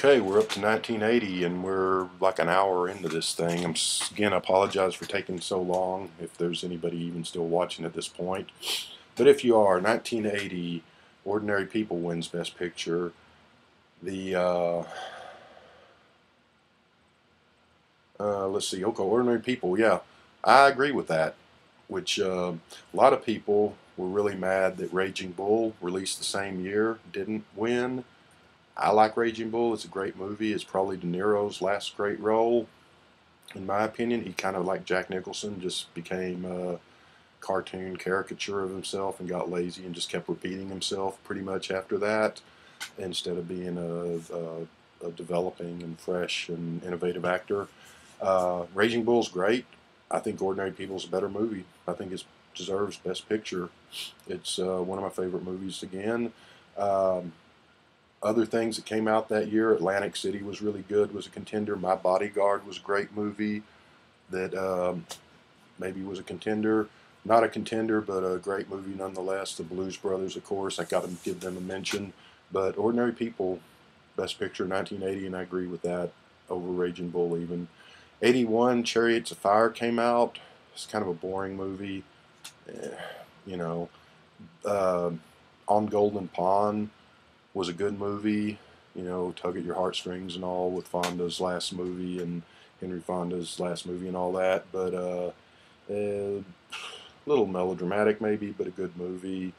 Okay, we're up to 1980 and we're like an hour into this thing. Again, I apologize for taking so long if there's anybody even still watching at this point. But if you are, 1980, Ordinary People wins Best Picture. The, let's see, okay, Ordinary People, yeah, I agree with that, which a lot of people were really mad that Raging Bull, released the same year, didn't win. I like Raging Bull. It's a great movie. It's probably De Niro's last great role, in my opinion. He kind of, like Jack Nicholson, just became a cartoon caricature of himself and got lazy and just kept repeating himself pretty much after that, instead of being a developing and fresh and innovative actor. Raging Bull's great. I think Ordinary People's a better movie. I think it deserves Best Picture. It's one of my favorite movies again. Um, Other things that came out that year, Atlantic City was really good, was a contender. My Bodyguard was a great movie that maybe was a contender. Not a contender, but a great movie nonetheless. The Blues Brothers, of course, I got to give them a mention. But Ordinary People, Best Picture 1980, and I agree with that over Raging Bull even. 81, Chariots of Fire came out. It's kind of a boring movie. Eh, you know, uh, On Golden Pond was a good movie, tug at your heartstrings and all with Fonda's last movie and Henry Fonda's last movie and all that. But a little melodramatic maybe, but a good movie.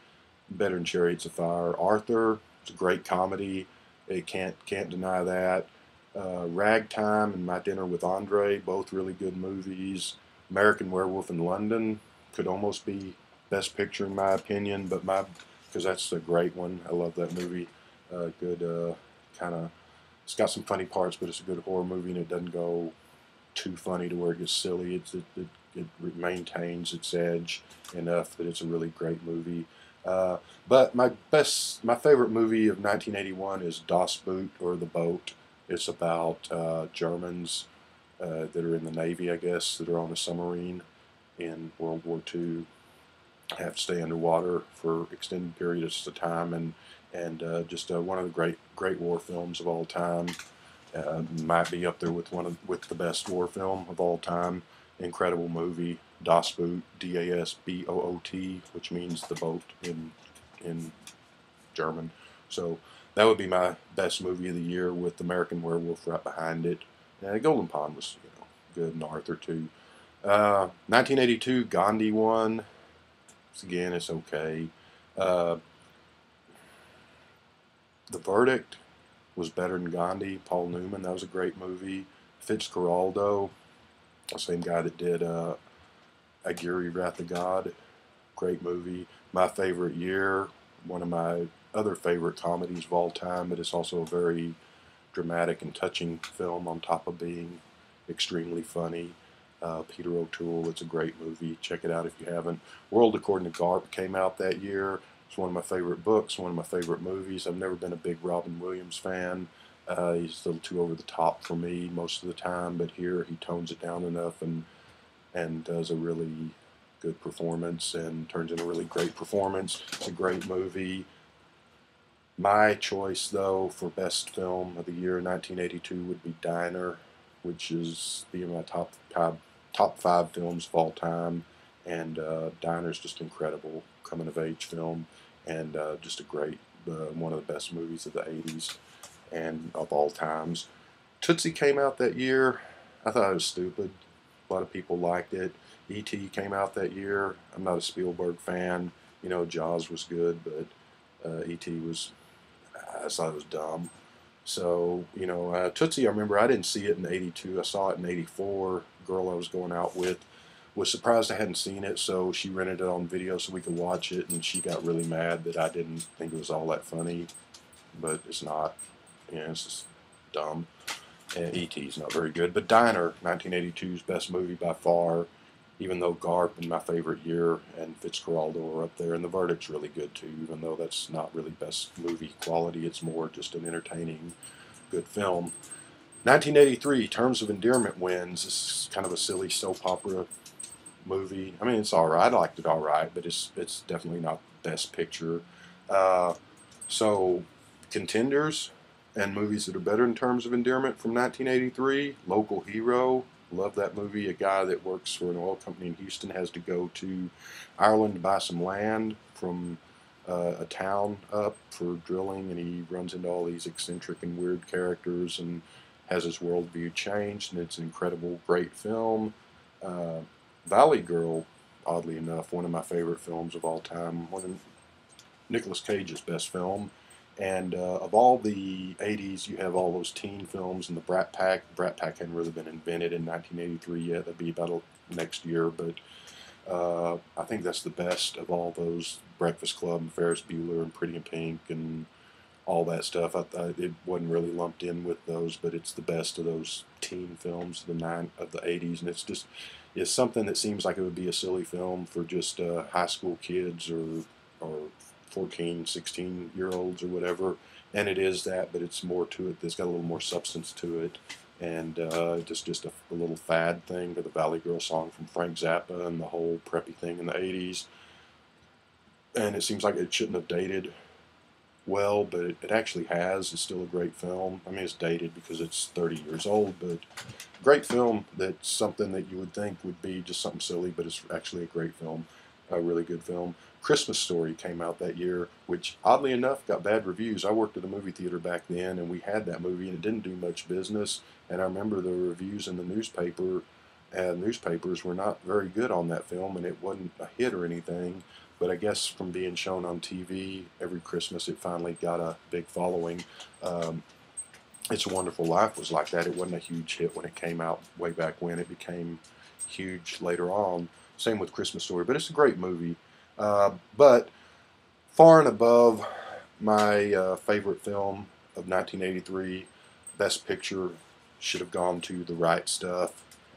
Better than Chariots of Fire. Arthur, it's a great comedy. It can't deny that. Ragtime and My Dinner with Andre, both really good movies. American Werewolf in London could almost be Best Picture in my opinion, but because that's a great one. I love that movie. Good kind of. It's got some funny parts, but it's a good horror movie, and it doesn't go too funny to where it gets silly. It maintains its edge enough that it's a really great movie. But my favorite movie of 1981 is Das Boot, or The Boat. It's about Germans that are in the Navy, I guess, that are on a submarine in World War II, have to stay underwater for extended periods of time, and just one of the great war films of all time. Might be up there with with the best war film of all time. Incredible movie, Das Boot, Dasboot, which means the boat in German. So that would be my best movie of the year, with American Werewolf right behind it. Golden Pond was good, and Arthur too. 1982, Gandhi won. Again, it's okay. Uh, the Verdict was better than Gandhi. Paul Newman, that was a great movie. Fitzcarraldo, the same guy that did Aguirre, Wrath of God, great movie. My Favorite Year, one of my other favorite comedies of all time, but it's also a very dramatic and touching film on top of being extremely funny. Peter O'Toole, it's a great movie. Check it out if you haven't. World According to Garp came out that year. It's one of my favorite books, one of my favorite movies. I've never been a big Robin Williams fan. He's a little too over the top for me most of the time, but here he tones it down enough and does a really good performance and turns in a really great performance. It's a great movie. My choice, though, for best film of the year, 1982, would be Diner, which is being my top five films of all time. And Diner's just incredible coming of age film, and just a great one of the best movies of the 80s and of all times. Tootsie came out that year. I thought it was stupid. A lot of people liked it. E.T. came out that year. I'm not a Spielberg fan. Jaws was good, but E.T. was, I thought it was dumb. So, Tootsie, I remember I didn't see it in '82. I saw it in '84. Girl I was going out with was surprised I hadn't seen it, so she rented it on video so we could watch it, and she got really mad that I didn't think it was all that funny, but it's not. It's just dumb. And E.T.'s not very good. But Diner, 1982's best movie by far, even though Garp and My Favorite Year and Fitzcarraldo are up there. And The Verdict's really good too, even though that's not really best movie quality. It's more just an entertaining, good film. 1983, Terms of Endearment wins. This is kind of a silly soap opera movie. I mean, it's all right. I liked it all right, but it's definitely not best picture. Uh, so, contenders. And movies that are better in terms of endearment from 1983, Local Hero. Love that movie. A guy that works for an oil company in Houston has to go to Ireland to buy some land from a town up for drilling, and he runs into all these eccentric and weird characters and has his worldview changed, and it's an incredible, great film. Uh, Valley Girl, oddly enough, one of my favorite films of all time, one of Nicolas Cage's best film. And of all the 80s, you have all those teen films and the Brat Pack. Brat Pack hadn't really been invented in 1983 yet. That'd be about next year. But I think that's the best of all those. Breakfast Club and Ferris Bueller and Pretty in Pink and all that stuff. It wasn't really lumped in with those, but it's the best of those teen films of the 80s. And it's something that seems like it would be a silly film for just high school kids or 14, 16-year-olds or whatever. And it is that, but it's more to it. There's got a little more substance to it. And just a little fad thing to the Valley Girl song from Frank Zappa and the whole preppy thing in the 80s. And it seems like it shouldn't have dated well, but it actually has. It's still a great film. I mean, it's dated because it's 30 years old, but great film. That's something that you would think would be just something silly, but it's actually a great film, a really good film. Christmas Story came out that year, which oddly enough got bad reviews. I worked at a movie theater back then, and we had that movie, and it didn't do much business. And I remember the reviews in the newspapers were not very good on that film, and it wasn't a hit or anything. But I guess from being shown on TV every Christmas, it finally got a big following. Um, it's a Wonderful Life was like that. It wasn't a huge hit when it came out way back when. It became huge later on. Same with Christmas Story, but it's a great movie. But far and above my favorite film of 1983, Best Picture should have gone to The Right Stuff,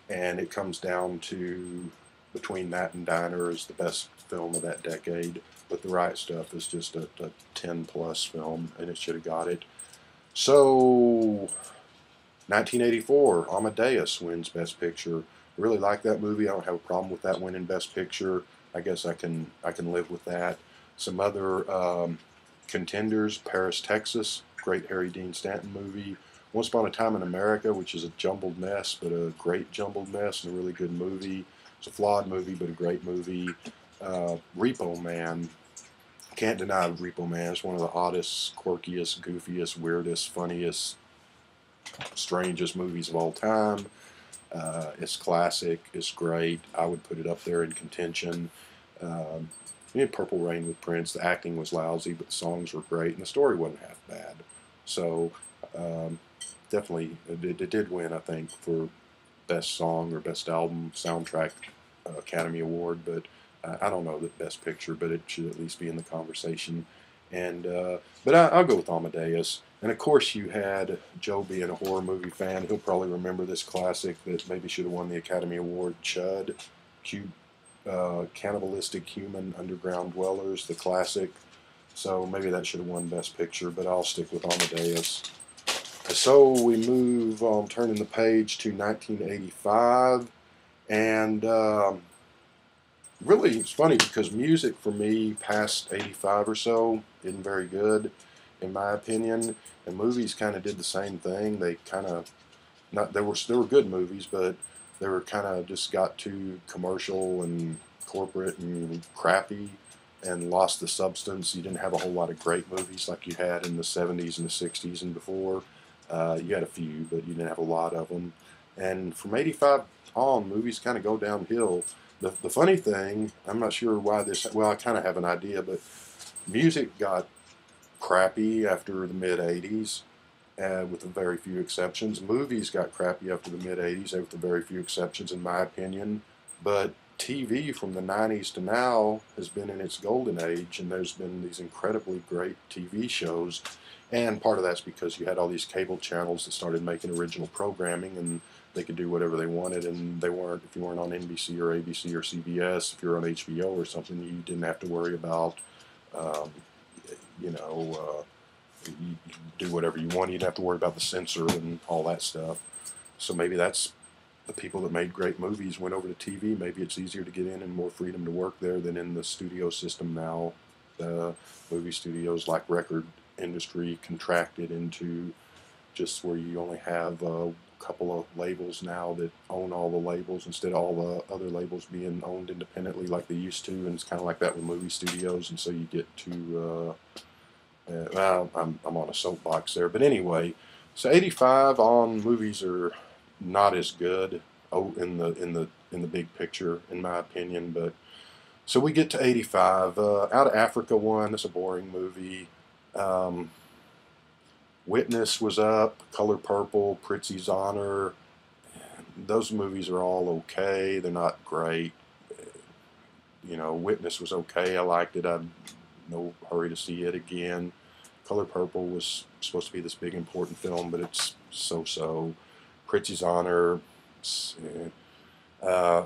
and it comes down to between that and Diner is the best film of that decade. But The Right Stuff is just a 10 plus film, and it should have got it. So 1984, Amadeus wins Best Picture. I really like that movie. I don't have a problem with that winning Best Picture. I guess I can live with that. Some other contenders: Paris, Texas, great Harry Dean Stanton movie. Once Upon a Time in America, which is a jumbled mess, but a great jumbled mess and a really good movie. It's a flawed movie, but a great movie. Repo Man. Can't deny Repo Man. It's one of the oddest, quirkiest, goofiest, weirdest, funniest, strangest movies of all time. It's classic. It's great. I would put it up there in contention. Um, we had Purple Rain with Prince. The acting was lousy, but the songs were great, and the story wasn't half bad. So um, definitely, it did win, I think, for Best Song or Best Album Soundtrack Academy Award. But I don't know that Best Picture, but it should at least be in the conversation. And but I'll go with Amadeus. And of course, you had Joe being a horror movie fan. He'll probably remember this classic that maybe should have won the Academy Award. Chud, Cannibalistic Human Underground Dwellers, the classic. So maybe that should have won Best Picture, but I'll stick with Amadeus. So we move on, turning the page to 1985, and really it's funny because music for me past 85 or so isn't very good, in my opinion, and movies kind of did the same thing. They kind of not there were good movies, but they were kind of just got too commercial and corporate and crappy and lost the substance. You didn't have a whole lot of great movies like you had in the 70s and the 60s and before. You had a few, but you didn't have a lot of them. And from 85 on, movies kind of go downhill. The funny thing, I'm not sure why this, well, I kind of have an idea, but music got crappy after the mid 80s, with a very few exceptions. Movies got crappy after the mid 80s, with a very few exceptions, in my opinion. But TV from the 90s to now has been in its golden age, and there's been these incredibly great TV shows. And part of that's because you had all these cable channels that started making original programming, and they could do whatever they wanted, and they weren't, if you weren't on NBC or ABC or CBS, if you're on HBO or something, you didn't have to worry about, um, you know, you do whatever you want. You didn't have to worry about the censor and all that stuff. So maybe that's the people that made great movies went over to TV. Maybe it's easier to get in and more freedom to work there than in the studio system now. Movie studios, like record industry, contracted into just where you only have a couple of labels now that own all the labels instead of all the other labels being owned independently like they used to, and it's kind of like that with movie studios, and so you get to well, I'm on a soapbox there, but anyway, so 85 on movies are not as good in the big picture, in my opinion. But so we get to 85. Out of Africa one. It's a boring movie. Um, Witness was up. Color Purple, Prizzi's Honor. Those movies are all okay. They're not great. You know, Witness was okay. I liked it. I'm no hurry to see it again. Color Purple was supposed to be this big important film, but it's so-so. Prizzi's Honor. Uh,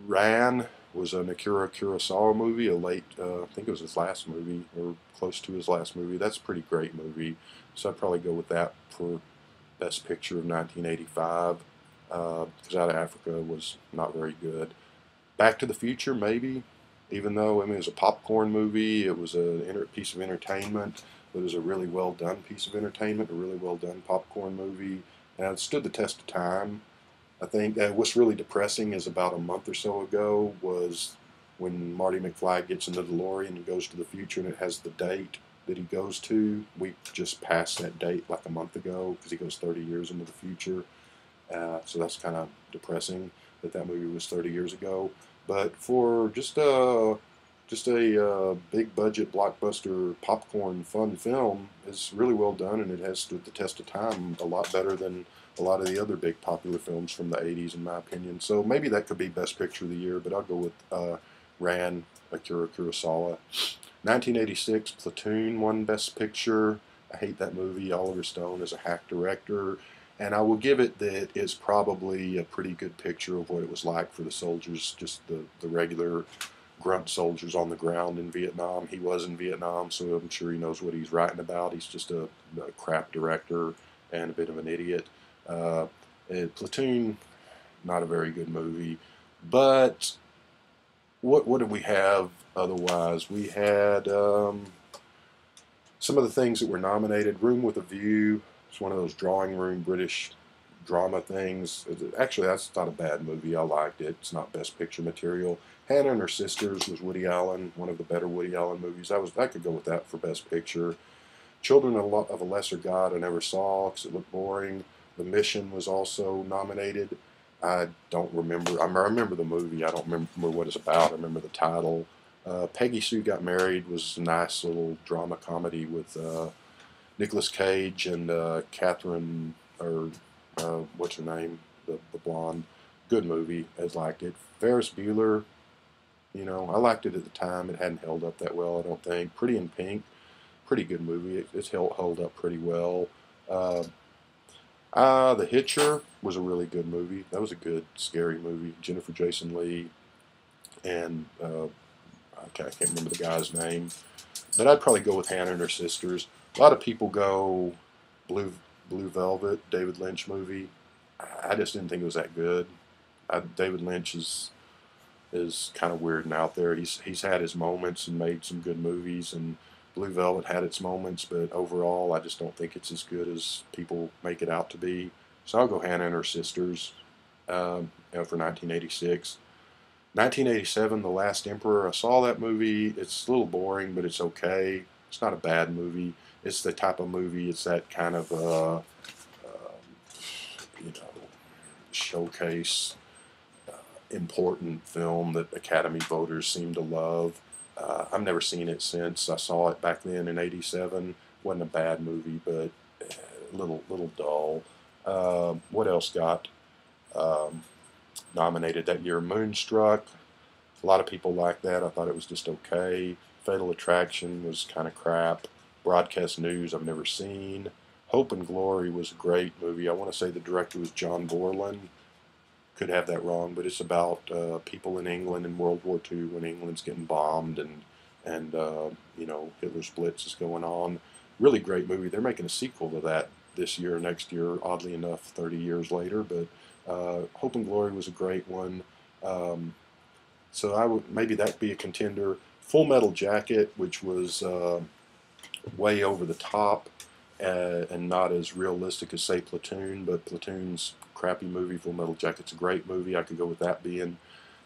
Ran was an Akira Kurosawa movie, a late, I think it was his last movie, or close to his last movie. That's a pretty great movie, so I'd probably go with that for Best Picture of 1985, because Out of Africa was not very good. Back to the Future, maybe, even though, I mean, it was a popcorn movie, it was a piece of entertainment, but it was a really well done piece of entertainment, a really well done popcorn movie, and it stood the test of time. I think what's really depressing is about a month or so ago was when Marty McFly gets in the DeLorean and goes to the future, and it has the date that he goes to. We just passed that date like a month ago because he goes 30 years into the future. So that's kind of depressing that that movie was 30 years ago. But for just a big budget blockbuster popcorn fun film, it's really well done, and it has stood the test of time a lot better than a lot of the other big popular films from the 80s, in my opinion. So maybe that could be Best Picture of the Year, but I'll go with Ran, Akira Kurosawa. 1986, Platoon won Best Picture. I hate that movie. Oliver Stone is a hack director. And I will give it that it's probably a pretty good picture of what it was like for the soldiers, just the regular grunt soldiers on the ground in Vietnam. He was in Vietnam, so I'm sure he knows what he's writing about. He's just a crap director and a bit of an idiot. Uh, Platoon, not a very good movie. But what did we have otherwise? We had some of the things that were nominated. Room with a View. It's one of those drawing room British drama things. Actually, that's not a bad movie. I liked it. It's not Best Picture material. Hannah and Her Sisters was Woody Allen, one of the better Woody Allen movies. I could go with that for Best Picture. Children of a Lesser God I never saw because it looked boring. The Mission was also nominated. I don't remember. I remember the movie. I don't remember what it's about. I remember the title. Peggy Sue Got Married was a nice little drama comedy with Nicolas Cage and Catherine, or what's her name, the blonde. Good movie. I liked it. Ferris Bueller, you know, I liked it at the time. It hadn't held up that well, I don't think. Pretty in Pink, pretty good movie. It's held up pretty well. Uh, The Hitcher was a really good movie. That was a good, scary movie. Jennifer Jason Leigh and I can't remember the guy's name. But I'd probably go with Hannah and Her Sisters. A lot of people go Blue Velvet, David Lynch movie. I just didn't think it was that good. David Lynch is kind of weird and out there. He's had his moments and made some good movies, and Blue Velvet had its moments, but overall, I just don't think it's as good as people make it out to be. So I'll go Hannah and Her Sisters, for 1986. 1987, The Last Emperor. I saw that movie. It's a little boring, but it's okay. It's not a bad movie. It's the type of movie. It's that kind of you know, showcase important film that Academy voters seem to love. I've never seen it since. I saw it back then in '87. Wasn't a bad movie, but a little dull. What else got nominated that year? Moonstruck. A lot of people liked that. I thought it was just okay. Fatal Attraction was kind of crap. Broadcast News I've never seen. Hope and Glory was a great movie. I want to say the director was John Borland. Could have that wrong, but it's about people in England in World War II when England's getting bombed and you know, Hitler's Blitz is going on. Really great movie. They're making a sequel to that this year, next year, oddly enough, 30 years later. But Hope and Glory was a great one. So I would maybe that be a contender. Full Metal Jacket, which was way over the top. and not as realistic as, say, Platoon, but Platoon's a crappy movie. Full Metal Jacket's a great movie. I could go with that being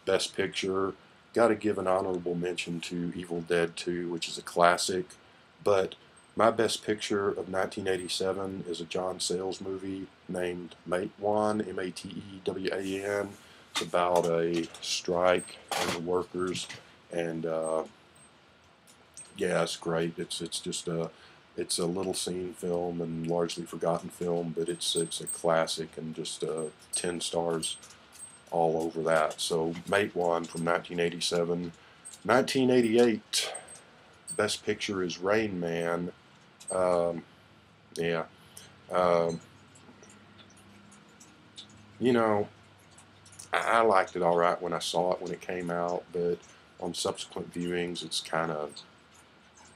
Best Picture. Got to give an honorable mention to Evil Dead 2, which is a classic. But my Best Picture of 1987 is a John Sayles movie named Matewan, Matewan. It's about a strike and the workers, and yeah, it's great. It's just a little scene film and largely forgotten film, but it's a classic and just 10 stars all over that. So Matewan from 1987. 1988, Best Picture is Rain Man. Um, yeah. Um, you know, I liked it all right when I saw it when it came out, but on subsequent viewings, it's kind of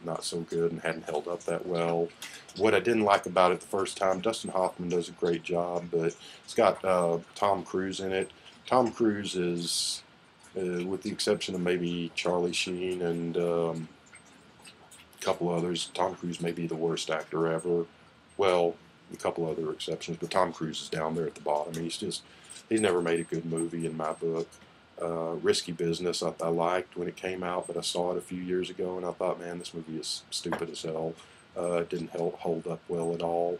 not so good and hadn't held up that well. What I didn't like about it the first time, Dustin Hoffman does a great job, but it's got Tom Cruise in it. Tom Cruise is, with the exception of maybe Charlie Sheen and a couple others, Tom Cruise may be the worst actor ever. Well, a couple other exceptions, but Tom Cruise is down there at the bottom. He's never made a good movie in my book. Risky Business I liked when it came out, but I saw it a few years ago and I thought, man, this movie is stupid as hell. It didn't hold up well at all.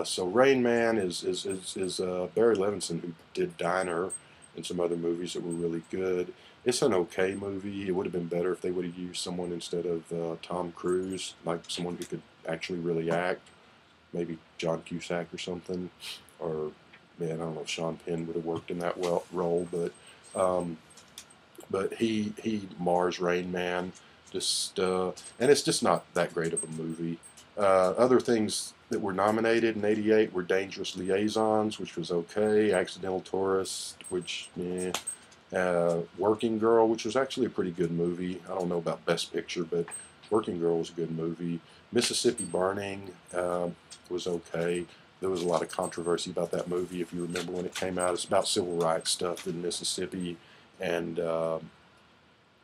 So Rain Man is Barry Levinson, who did Diner and some other movies that were really good. It's an okay movie. It would have been better if they would have used someone instead of Tom Cruise, like someone who could actually really act. Maybe John Cusack or something, or man, I don't know if Sean Penn would have worked in that role, um, but he mars Rain Man, and it's just not that great of a movie. Other things that were nominated in '88 were Dangerous Liaisons, which was okay, Accidental Tourist, which Working Girl, which was actually a pretty good movie. I don't know about Best Picture, but Working Girl was a good movie. Mississippi Burning was okay. There was a lot of controversy about that movie, if you remember when it came out. It's about civil rights stuff in Mississippi, and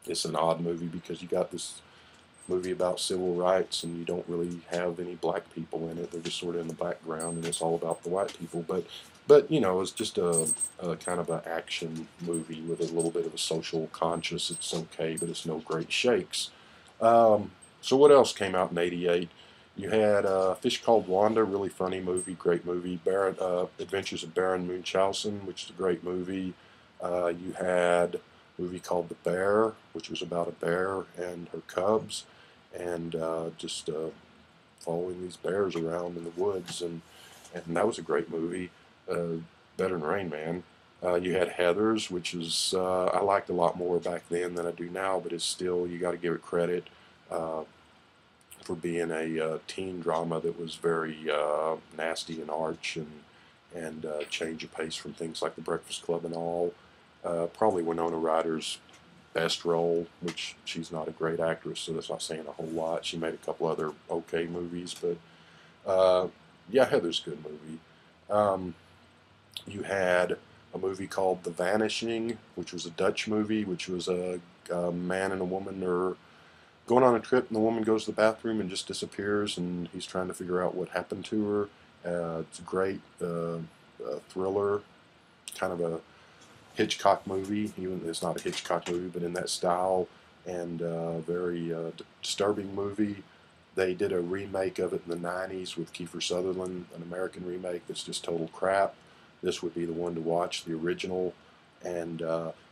it's an odd movie because you got this movie about civil rights and you don't really have any black people in it. They're just sort of in the background, and it's all about the white people. But you know, it's just a kind of an action movie with a little bit of a social conscience. It's okay, but it's no great shakes. So what else came out in '88? You had Fish Called Wanda, really funny movie, great movie. Adventures of Baron Munchausen, which is a great movie. You had a movie called The Bear, which was about a bear and her cubs, and just following these bears around in the woods, and that was a great movie, better than Rain Man. You had Heathers, which is I liked a lot more back then than I do now, but it's still, you got to give it credit for being a teen drama that was very nasty and arch and change of pace from things like The Breakfast Club and all. Probably Winona Ryder's best role, which she's not a great actress, so that's not saying a whole lot. She made a couple other okay movies, but yeah, Heather's a good movie. You had a movie called The Vanishing, which was a Dutch movie, which was a man and a woman are going on a trip, and the woman goes to the bathroom and just disappears, and he's trying to figure out what happened to her. It's a great thriller, kind of a Hitchcock movie. Even it's not a Hitchcock movie, but in that style, and very disturbing movie. They did a remake of it in the '90s with Kiefer Sutherland, an American remake that's just total crap. This would be the one to watch, the original, and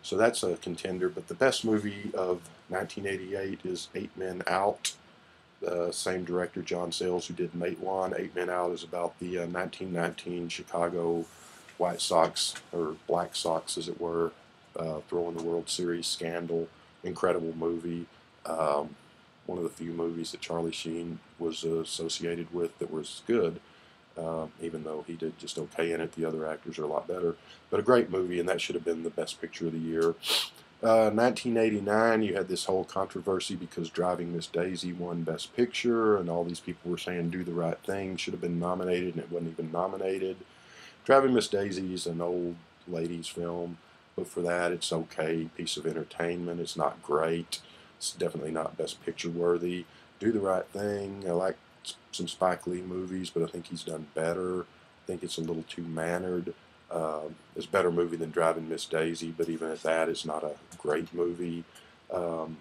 so that's a contender. But the best movie of 1988 is Eight Men Out. Same director, John Sayles, who did Matewan. Eight Men Out is about the 1919 Chicago White Sox, or Black Sox as it were, throwing the World Series scandal. Incredible movie. One of the few movies that Charlie Sheen was associated with that was good, even though he did just okay in it. The other actors are a lot better. But a great movie, and that should have been the best picture of the year. 1989, you had this whole controversy because Driving Miss Daisy won Best Picture, and all these people were saying Do the Right Thing should have been nominated, and it wasn't even nominated. Driving Miss Daisy is an old ladies film, but for that, it's okay. Piece of entertainment. It's not great. It's definitely not Best Picture worthy. Do the Right Thing. I like some Spike Lee movies, but I think he's done better. I think it's a little too mannered. It's a better movie than Driving Miss Daisy, but even at that, it's not a great movie. Um,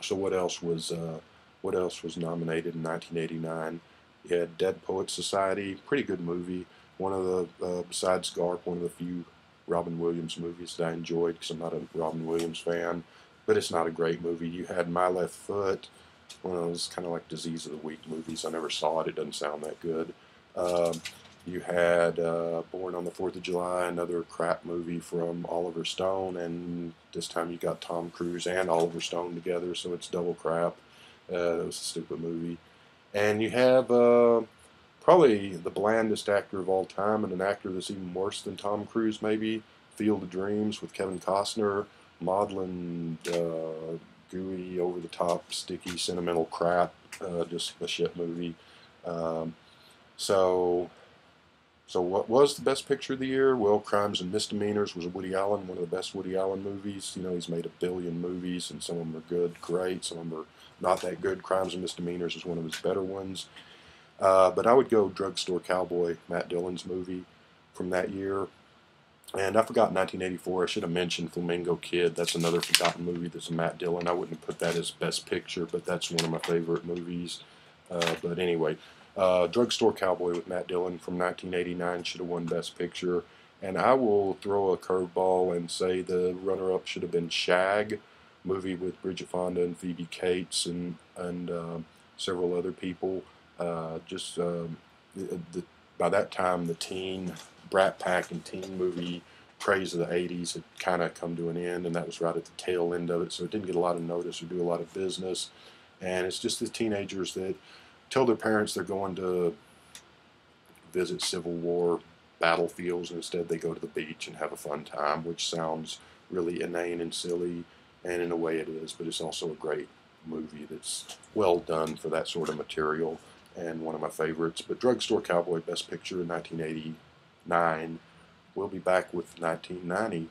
so what else was nominated in 1989? You had Dead Poets Society, pretty good movie. One of the besides Garp, one of the few Robin Williams movies that I enjoyed because I'm not a Robin Williams fan, but it's not a great movie. You had My Left Foot, one of those kind of like Disease of the Week movies. I never saw it. It doesn't sound that good. Um, you had Born on the Fourth of July, another crap movie from Oliver Stone, and this time you got Tom Cruise and Oliver Stone together, so it's double crap. It was a stupid movie. And you have probably the blandest actor of all time, and an actor that's even worse than Tom Cruise, maybe, Field of Dreams with Kevin Costner, maudlin, gooey, over the top, sticky, sentimental crap, just a shit movie. Um, so so what was the best picture of the year? Well, Crimes and Misdemeanors was Woody Allen, one of the best Woody Allen movies. You know, he's made a billion movies, and some of them are good, great. Some of them are not that good. Crimes and Misdemeanors is one of his better ones. But I would go Drugstore Cowboy, Matt Dillon's movie from that year. And I forgot 1984. I should have mentioned Flamingo Kid. That's another forgotten movie that's a Matt Dillon. I wouldn't put that as best picture, but that's one of my favorite movies. But anyway, Drugstore Cowboy with Matt Dillon from 1989 should have won Best Picture. And I will throw a curveball and say the runner-up should have been Shag, movie with Bridget Fonda and Phoebe Cates and several other people. Just by that time, the teen Brat Pack and teen movie craze of the 80s had kind of come to an end, and that was right at the tail end of it, so it didn't get a lot of notice or do a lot of business. And it's just the teenagers that tell their parents they're going to visit Civil War battlefields, and instead they go to the beach and have a fun time, which sounds really inane and silly, and in a way it is, but it's also a great movie that's well done for that sort of material and one of my favorites. But Drugstore Cowboy, Best Picture in 1989. We'll be back with 1990.